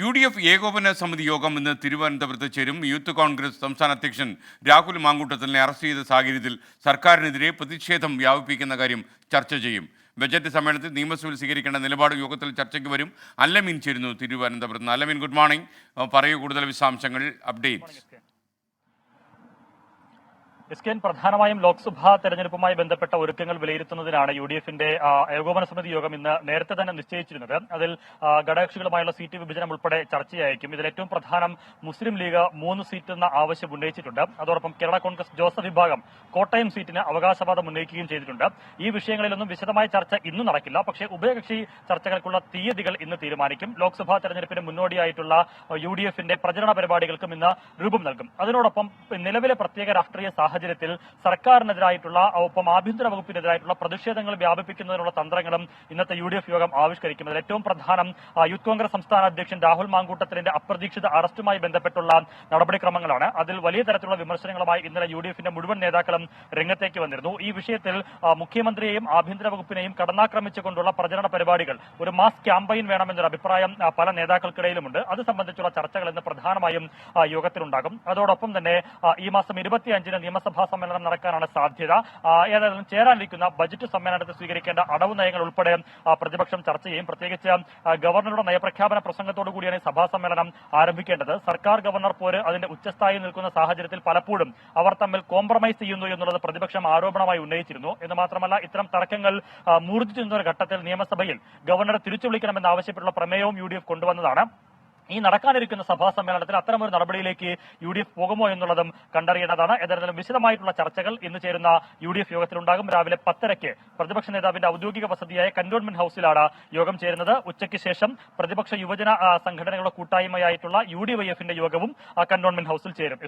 UDF ഏകോപന സമിതി യോഗം ഇന്ന് തിരുവനന്തപുരത്ത് ചേരും. യൂത്ത് കോൺഗ്രസ് സംസ്ഥാന അധ്യക്ഷൻ രാഹുൽ മാങ്കൂട്ടത്തിലിനെ അറസ്റ്റ് ചെയ്ത സാഹചര്യത്തിൽ സർക്കാരിനെതിരെ പ്രതിഷേധം വ്യാപിപ്പിക്കുന്ന കാര്യം ചർച്ച ചെയ്യും. ബജറ്റ് സമ്മേളനത്തിൽ നിയമസഭയിൽ സ്വീകരിക്കേണ്ട നിലപാട് യോഗത്തിൽ ചർച്ചയ്ക്ക് വരും. അല്ലമീൻ ചേരുന്നു തിരുവനന്തപുരത്ത്. Allameen, good morning. പറയൂ കൂടുതൽ വിശദാംശങ്ങൾ, അപ്ഡേറ്റ്. പ്രധാനമായും ലോക്സഭാ തെരഞ്ഞെടുപ്പുമായി ബന്ധപ്പെട്ട ഒരുക്കങ്ങൾ വിലയിരുത്തുന്നതിനാണ് UDFന്റെ ഏകോപന സമിതി യോഗം ഇന്ന് നേരത്തെ തന്നെ നിശ്ചയിച്ചിരുന്നത്. അതിൽ ഘടകകക്ഷികളുമായുള്ള സീറ്റ് വിഭജനം ഉൾപ്പെടെ ചർച്ചയായിരിക്കും. ഇതിൽ ഏറ്റവും പ്രധാനം മുസ്ലിം ലീഗ് 3 സീറ്റ് എന്ന ആവശ്യം ഉന്നയിച്ചിട്ടുണ്ട്. അതോടൊപ്പം കേരള കോൺഗ്രസ് ജോസഫ് വിഭാഗം കോട്ടയം സീറ്റിന് അവകാശവാദം ഉന്നയിക്കുകയും ചെയ്തിട്ടുണ്ട്. ഈ വിഷയങ്ങളിലൊന്നും വിശദമായ ചർച്ച ഇന്ന് നടക്കില്ല. പക്ഷേ ഉഭയകക്ഷി ചർച്ചകൾക്കുള്ള തീയതികൾ ഇന്ന് തീരുമാനിക്കും. ലോക്സഭാ തെരഞ്ഞെടുപ്പിന് മുന്നോടിയായിട്ടുള്ള UDFന്റെ പ്രചരണ പരിപാടികൾക്കും ഇന്ന് രൂപം നൽകും. അതിനോടൊപ്പം നിലവിലെ പ്രത്യേക രാഷ്ട്രീയ സാഹചര്യത്തിൽ സർക്കാരിനെതിരായിട്ടുള്ള ഒപ്പം ആഭ്യന്തര വകുപ്പിനെതിരായിട്ടുള്ള പ്രതിഷേധങ്ങൾ വ്യാപിപ്പിക്കുന്നതിനുള്ള തന്ത്രങ്ങളും ഇന്നത്തെ UDF യോഗം ആവിഷ്കരിക്കും. അതിൽ ഏറ്റവും പ്രധാനം യൂത്ത് കോൺഗ്രസ് സംസ്ഥാന അധ്യക്ഷൻ രാഹുൽ മാങ്കൂട്ടത്തിലിന്റെ അപ്രതീക്ഷിത അറസ്റ്റുമായി ബന്ധപ്പെട്ടുള്ള നടപടിക്രമങ്ങളാണ്. അതിൽ വലിയ തരത്തിലുള്ള വിമർശനങ്ങളുമായി ഇന്നലെ UDFന്റെ മുഴുവൻ നേതാക്കളും രംഗത്തേക്ക് വന്നിരുന്നു. ഈ വിഷയത്തിൽ മുഖ്യമന്ത്രിയെയും ആഭ്യന്തര വകുപ്പിനെയും കടന്നാക്രമിച്ചുകൊണ്ടുള്ള പ്രചരണ പരിപാടികൾ, ഒരു മാസ് ക്യാമ്പയിൻ വേണമെന്നൊരു അഭിപ്രായം പല നേതാക്കൾക്കിടയിലുമുണ്ട്. അത് സംബന്ധിച്ചുള്ള ചർച്ചകൾ ഇന്ന് പ്രധാനമായും യോഗത്തിലുണ്ടാകും. അതോടൊപ്പം തന്നെ ഈ മാസം 25-ന് നിയമസഭാ സമ്മേളനം നടക്കാനാണ് സാധ്യത. ഏതായാലും ചേരാനിരിക്കുന്ന ബജറ്റ് സമ്മേളനത്തിൽ സ്വീകരിക്കേണ്ട അടവ് നയങ്ങൾ ഉൾപ്പെടെ പ്രതിപക്ഷം ചർച്ച ചെയ്യും. പ്രത്യേകിച്ച് ഗവർണറുടെ നയപ്രഖ്യാപന പ്രസംഗത്തോടു കൂടിയാണ് ഈ സഭാ സമ്മേളനം ആരംഭിക്കേണ്ടത്. സർക്കാർ ഗവർണർ പോര് അതിന്റെ ഉച്ചസ്ഥായിയിൽ നിൽക്കുന്ന സാഹചര്യത്തിൽ പലപ്പോഴും അവർ തമ്മിൽ കോംപ്രമൈസ് ചെയ്യുന്നു എന്നുള്ളത് പ്രതിപക്ഷം ആരോപണമായി ഉന്നയിച്ചിരുന്നു. എന്ന് മാത്രമല്ല, ഇത്തരം തർക്കങ്ങൾ മൂർജിച്ചു നിന്ന ഒരു ഘട്ടത്തിൽ നിയമസഭയിൽ ഗവർണറെ തിരിച്ചു വിളിക്കണമെന്നാവശ്യപ്പെട്ടുള്ള പ്രമേയവും UDF കൊണ്ടുവന്നതാണ്. ഈ നടക്കാനിരിക്കുന്ന സഭാ സമ്മേളനത്തിൽ അത്തരമൊരു നടപടിയിലേക്ക് UDF പോകുമോ എന്നുള്ളതും കണ്ടറിയേണ്ടതാണ്. ഏതായാലും വിശദമായിട്ടുള്ള ചർച്ചകൾ ഇന്ന് ചേരുന്ന UDF യോഗത്തിലുണ്ടാകും. രാവിലെ 10:30 പ്രതിപക്ഷ നേതാവിന്റെ ഔദ്യോഗിക വസതിയായ കന്റോൺമെന്റ് ഹൌസിലാണ് യോഗം ചേരുന്നത്. ഉച്ചയ്ക്ക് ശേഷം പ്രതിപക്ഷ യുവജന സംഘടനകളുടെ കൂട്ടായ്മയായിട്ടുള്ള UDYFന്റെ യോഗവും കന്റോൺമെന്റ് ഹൌസിൽ ചേരും.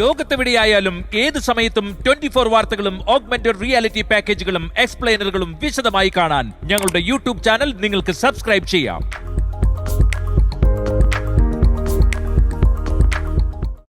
ലോകത്തെവിടെയായാലും ഏത് സമയത്തും 24 വാർത്തകളും ഓഗ്മെന്റഡ് റിയാലിറ്റി പാക്കേജുകളും എക്സ്പ്ലെയിനറുകളും വിശദമായി കാണാൻ ഞങ്ങളുടെ YouTube ചാനൽ നിങ്ങൾക്ക് സബ്സ്ക്രൈബ് ചെയ്യാം.